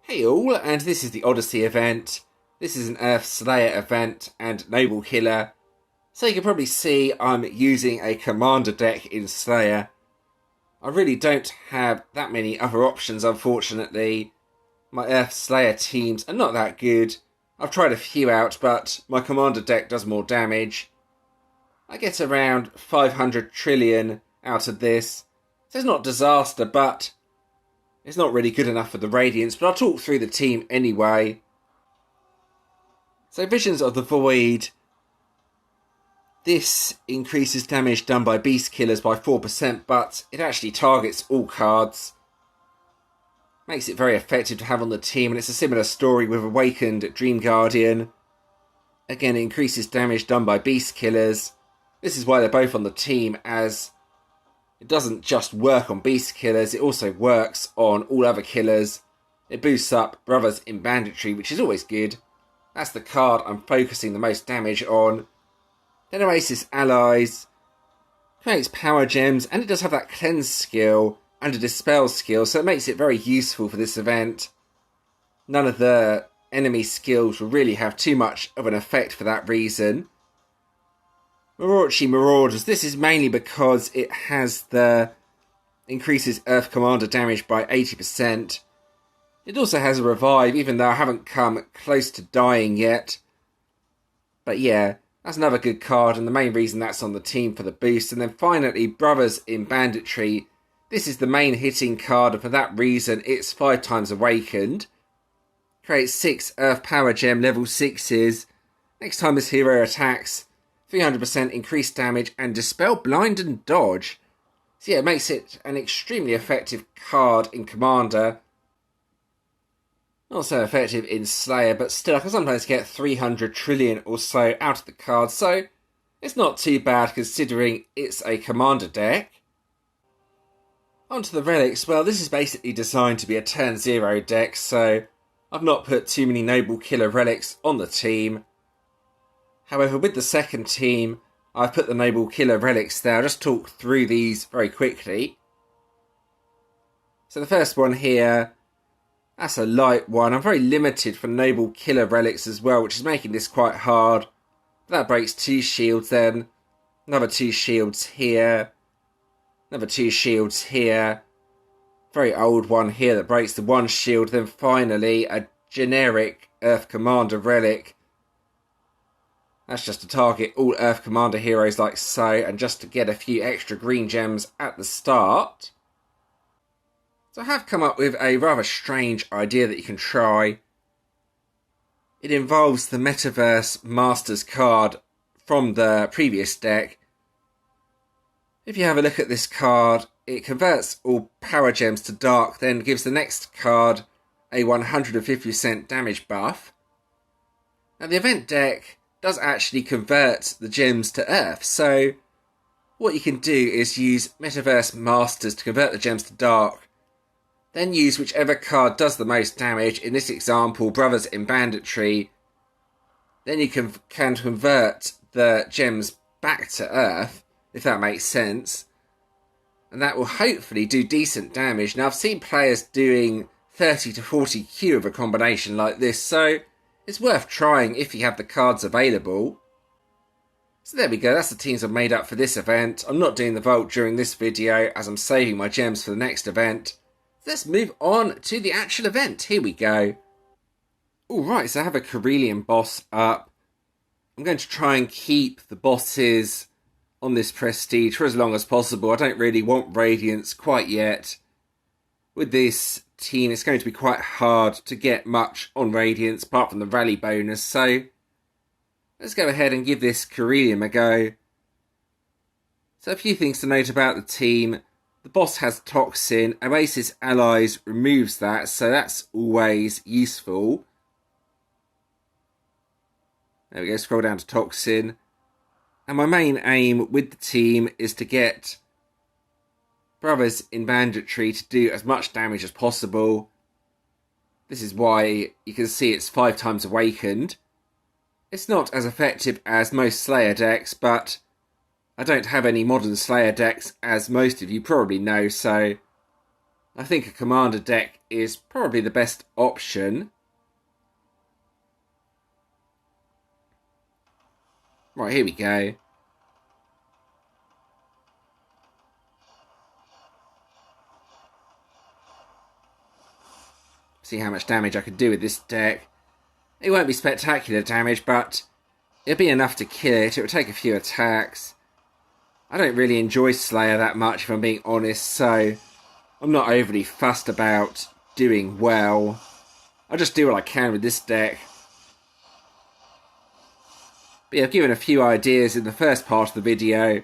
Hey all, and this is the Odyssey event. This is an Earth Slayer event and Noble Killer. So you can probably see I'm using a commander deck in Slayer. I really don't have that many other options, unfortunately. My Earth Slayer teams are not that good. I've tried a few out, but my commander deck does more damage. I get around 500 trillion out of this. So it's not disaster, but it's not really good enough for the Radiance, but I'll talk through the team anyway. So Visions of the Void. This increases damage done by Beast Killers by 4%, but it actually targets all cards. Makes it very effective to have on the team, and it's a similar story with Awakened Dream Guardian. Again, it increases damage done by Beast Killers. This is why they're both on the team, as it doesn't just work on Beast Killers, it also works on all other killers. It boosts up Brothers in Banditry, which is always good. That's the card I'm focusing the most damage on. Then Oasis Allies. Creates power gems, and it does have that Cleanse skill and a Dispel skill, so it makes it very useful for this event. None of the enemy skills will really have too much of an effect for that reason. Orochi Marauders. This is mainly because it has the increases Earth Commander damage by 80%. It also has a revive, even though I haven't come close to dying yet. But yeah, that's another good card, and the main reason that's on the team for the boost. And then finally, Brothers in Banditry. This is the main hitting card, and for that reason, it's 5 times Awakened. Creates 6 Earth Power Gem level 6s. Next time this hero attacks, 300% increased damage and Dispel, Blind and Dodge. So yeah, it makes it an extremely effective card in Commander. Not so effective in Slayer, but still I can sometimes get 300 trillion or so out of the card, so it's not too bad considering it's a Commander deck. Onto the relics. Well, this is basically designed to be a turn 0 deck, so I've not put too many Noble Killer relics on the team. However, with the second team, I've put the Noble Killer relics there. I'll just talk through these very quickly. So the first one here, that's a light one. I'm very limited for Noble Killer relics as well, which is making this quite hard. That breaks 2 shields then. Another 2 shields here. Another 2 shields here. Very old one here that breaks the 1 shield. Then finally, a generic Earth Commander relic. That's just to target all Earth Commander heroes like so, and just to get a few extra green gems at the start. So I have come up with a rather strange idea that you can try. It involves the Metaverse Masters card from the previous deck. If you have a look at this card, it converts all power gems to dark, then gives the next card a 150% damage buff. Now the event deck does actually convert the gems to Earth, so what you can do is use Metaverse Masters to convert the gems to dark, then use whichever card does the most damage, in this example Brothers in Banditry. Then you can convert the gems back to Earth, if that makes sense, and that will hopefully do decent damage. Now I've seen players doing 30 to 40Q of a combination like this, so it's worth trying if you have the cards available. So there we go, that's the teams I've made up for this event. I'm not doing the vault during this video as I'm saving my gems for the next event. Let's move on to the actual event. Here we go. Alright, so I have a Carillion boss up. I'm going to try and keep the bosses on this prestige for as long as possible. I don't really want Radiance quite yet. With this team, it's going to be quite hard to get much on Radiance apart from the rally bonus, so let's go ahead and give this Carillion a go. So a few things to note about the team. The boss has Toxin. Oasis Allies removes that, so that's always useful. There we go, scroll down to Toxin. And my main aim with the team is to get Brothers in Banditry to do as much damage as possible. This is why you can see it's 5 times Awakened. It's not as effective as most Slayer decks, but I don't have any modern Slayer decks, as most of you probably know, so I think a commander deck is probably the best option. Right, here we go. See how much damage I could do with this deck. It won't be spectacular damage, but it'll be enough to kill it. It will take a few attacks. I don't really enjoy Slayer that much, if I'm being honest, so I'm not overly fussed about doing well. I'll just do what I can with this deck. But yeah, I've given a few ideas in the first part of the video.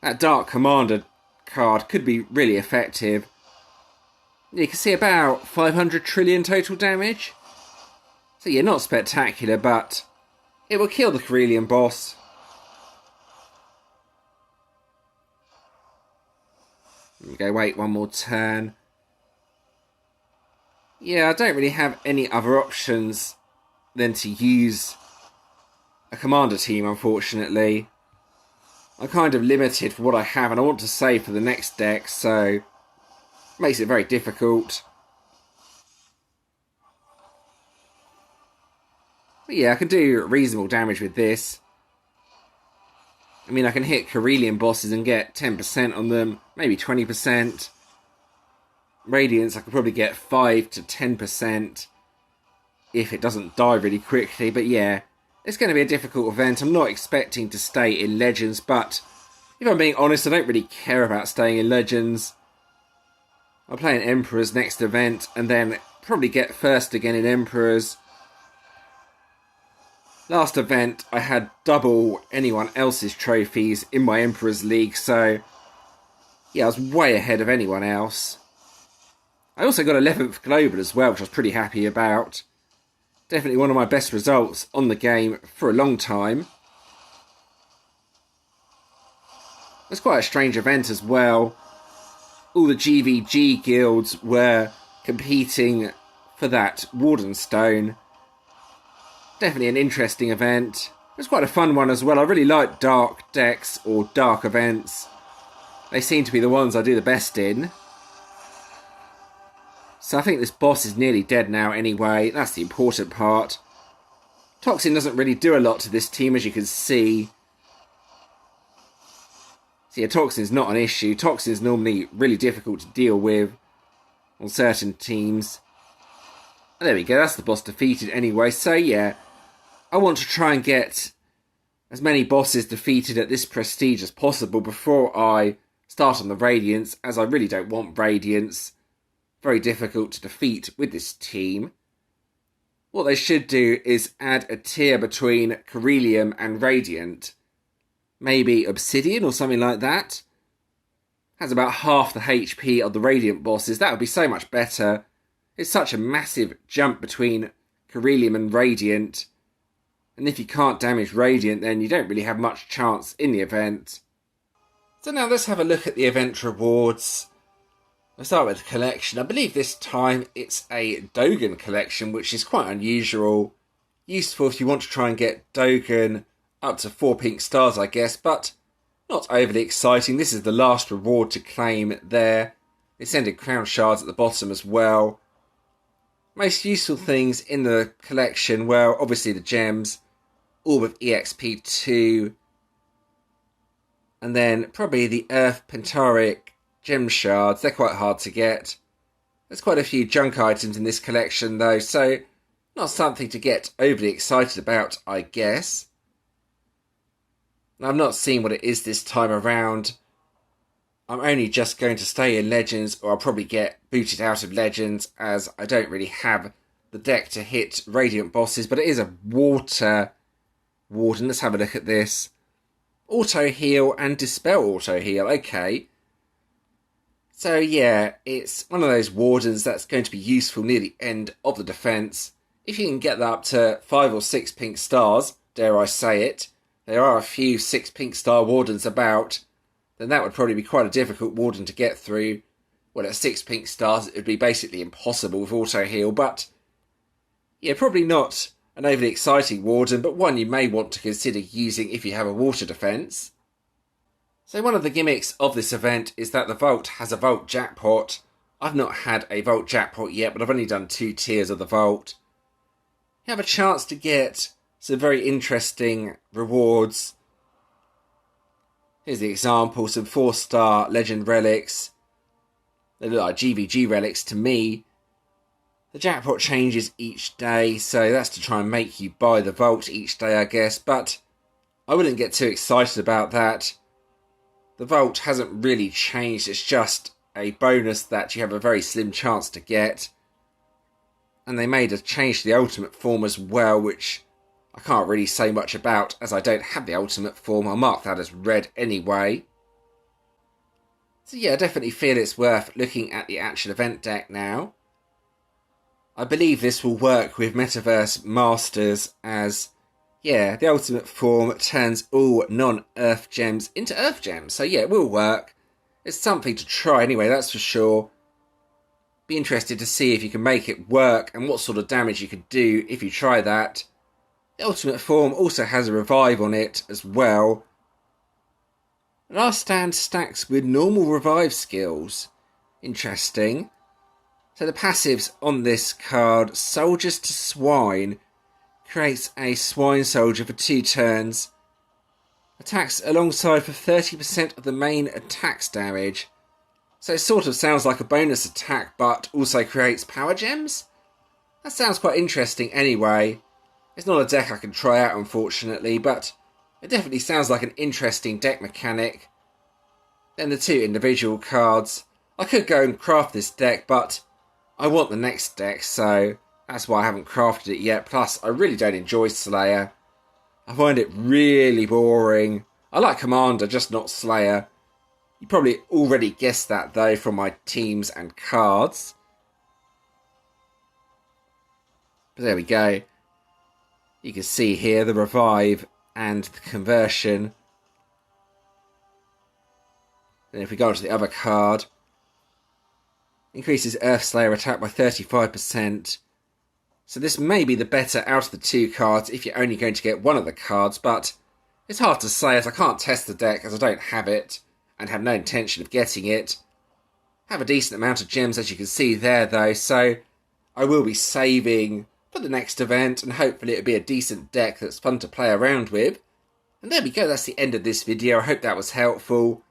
That Dark Commander card could be really effective. You can see about 500 trillion total damage. So yeah, not spectacular, but it will kill the Carillion boss. There we go, wait one more turn. Yeah, I don't really have any other options than to use a commander team, unfortunately. I'm kind of limited for what I have, and I want to save for the next deck, so it makes it very difficult. But yeah, I can do reasonable damage with this. I mean, I can hit Carillion bosses and get 10% on them, maybe 20%. Radiance, I could probably get 5 to 10% if it doesn't die really quickly. But yeah, it's going to be a difficult event. I'm not expecting to stay in Legends, but if I'm being honest, I don't really care about staying in Legends. I'll play in Emperors next event, and then probably get first again in Emperors. Last event, I had double anyone else's trophies in my Emperors League, so yeah, I was way ahead of anyone else. I also got 11th Global as well, which I was pretty happy about. Definitely one of my best results on the game for a long time. It's quite a strange event as well. All the GVG guilds were competing for that Warden Stone. Definitely an interesting event. It was quite a fun one as well. I really like dark decks or dark events. They seem to be the ones I do the best in. So I think this boss is nearly dead now anyway. That's the important part. Toxin doesn't really do a lot to this team, as you can see. So yeah, Toxin's not an issue. Toxin's normally really difficult to deal with on certain teams. And there we go, that's the boss defeated anyway. So yeah, I want to try and get as many bosses defeated at this prestige as possible before I start on the Radiance, as I really don't want Radiance. Very difficult to defeat with this team. What they should do is add a tier between Carillion and Radiant. Maybe Obsidian or something like that. Has about half the HP of the Radiant bosses. That would be so much better. It's such a massive jump between Carillion and Radiant. And if you can't damage Radiant, then you don't really have much chance in the event. So now let's have a look at the event rewards. Let's start with the collection. I believe this time it's a Dogen collection, which is quite unusual. Useful if you want to try and get Dogen up to 4 pink stars, I guess, but not overly exciting. This is the last reward to claim there. Ascended Crown Shards at the bottom as well. Most useful things in the collection, well, obviously the gems, Orb of EXP2, and then probably the Earth Pentaric gem shards. They're quite hard to get. There's quite a few junk items in this collection though, so not something to get overly excited about, I guess. I've not seen what it is this time around. I'm only just going to stay in Legends, or I'll probably get booted out of Legends, as I don't really have the deck to hit Radiant bosses, but it is a Water Warden. Let's have a look at this. Auto heal and Dispel auto heal, okay. So yeah, it's one of those Wardens that's going to be useful near the end of the defence. If you can get that up to 5 or 6 pink stars, dare I say it, there are a few 6 pink star Wardens about, then that would probably be quite a difficult Warden to get through. Well, at 6 pink stars it would be basically impossible with auto heal, but yeah, probably not an overly exciting Warden, but one you may want to consider using if you have a water defence. So one of the gimmicks of this event is that the Vault has a Vault jackpot. I've not had a Vault jackpot yet, but I've only done 2 tiers of the Vault. You have a chance to get some very interesting rewards. Here's the example, some 4-star legend relics. They look like GVG relics to me. The jackpot changes each day, so that's to try and make you buy the Vault each day, I guess, but I wouldn't get too excited about that. The Vault hasn't really changed, it's just a bonus that you have a very slim chance to get. And they made a change to the ultimate form as well, which I can't really say much about as I don't have the ultimate form. I'll mark that as red anyway. So yeah, I definitely feel it's worth looking at the actual event deck now. I believe this will work with Metaverse Masters as, yeah, the ultimate form turns all non-Earth gems into Earth gems. So yeah, it will work. It's something to try anyway, that's for sure. Be interested to see if you can make it work and what sort of damage you could do if you try that. The ultimate form also has a revive on it as well. Last stand stacks with normal revive skills. Interesting. So the passives on this card, Soldiers to Swine, creates a swine soldier for 2 turns. Attacks alongside for 30% of the main attack's damage. So it sort of sounds like a bonus attack, but also creates power gems? That sounds quite interesting anyway. It's not a deck I can try out, unfortunately, but it definitely sounds like an interesting deck mechanic. Then the 2 individual cards. I could go and craft this deck, but I want the next deck, so that's why I haven't crafted it yet. Plus, I really don't enjoy Slayer. I find it really boring. I like Commander, just not Slayer. You probably already guessed that, though, from my teams and cards. But there we go. You can see here the revive and the conversion. Then if we go on to the other card, increases Earth Slayer attack by 35%. So this may be the better out of the 2 cards if you're only going to get one of the cards, but it's hard to say as I can't test the deck as I don't have it and have no intention of getting it. Have a decent amount of gems as you can see there though, so I will be saving for the next event and hopefully it'll be a decent deck that's fun to play around with. And there we go, that's the end of this video. I hope that was helpful.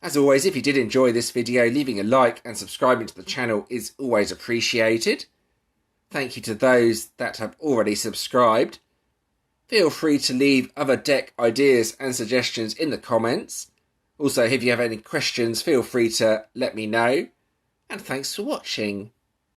As always, if you did enjoy this video, leaving a like and subscribing to the channel is always appreciated. Thank you to those that have already subscribed. Feel free to leave other deck ideas and suggestions in the comments. Also, if you have any questions, feel free to let me know. And thanks for watching.